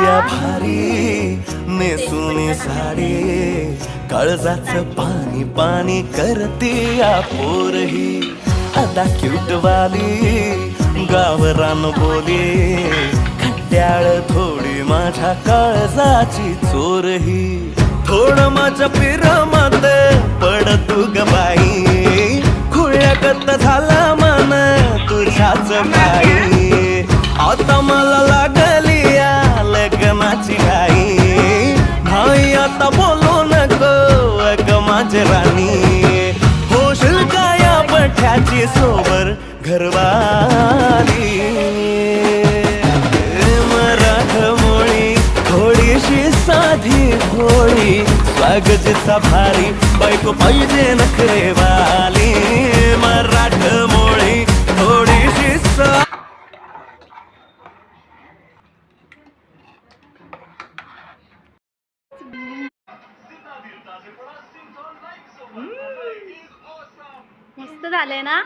या भारी नेसून साडी काळजाचं पाणी पाणी करते या पोरही आता क्यूट वाली गावरान बोली खट्याळ थोडी माझ्या काळजाची चोरही थोडं माझ्या पिरमत पड तू ग बाई खुळ्यागत झाला मन तुझ्याच बाई आता मला लागली या लग्नाची घाई भाई आता बोलू नको अग माझी राणी होशील का या बठ्याची सोबर घरवाली मराठमोळी थोडीशी साधी भोळी स्वागतीचा भारी बायको पाहिजे नखरेवाली मराठमोळी थोडीशी मस्त झालंय ना.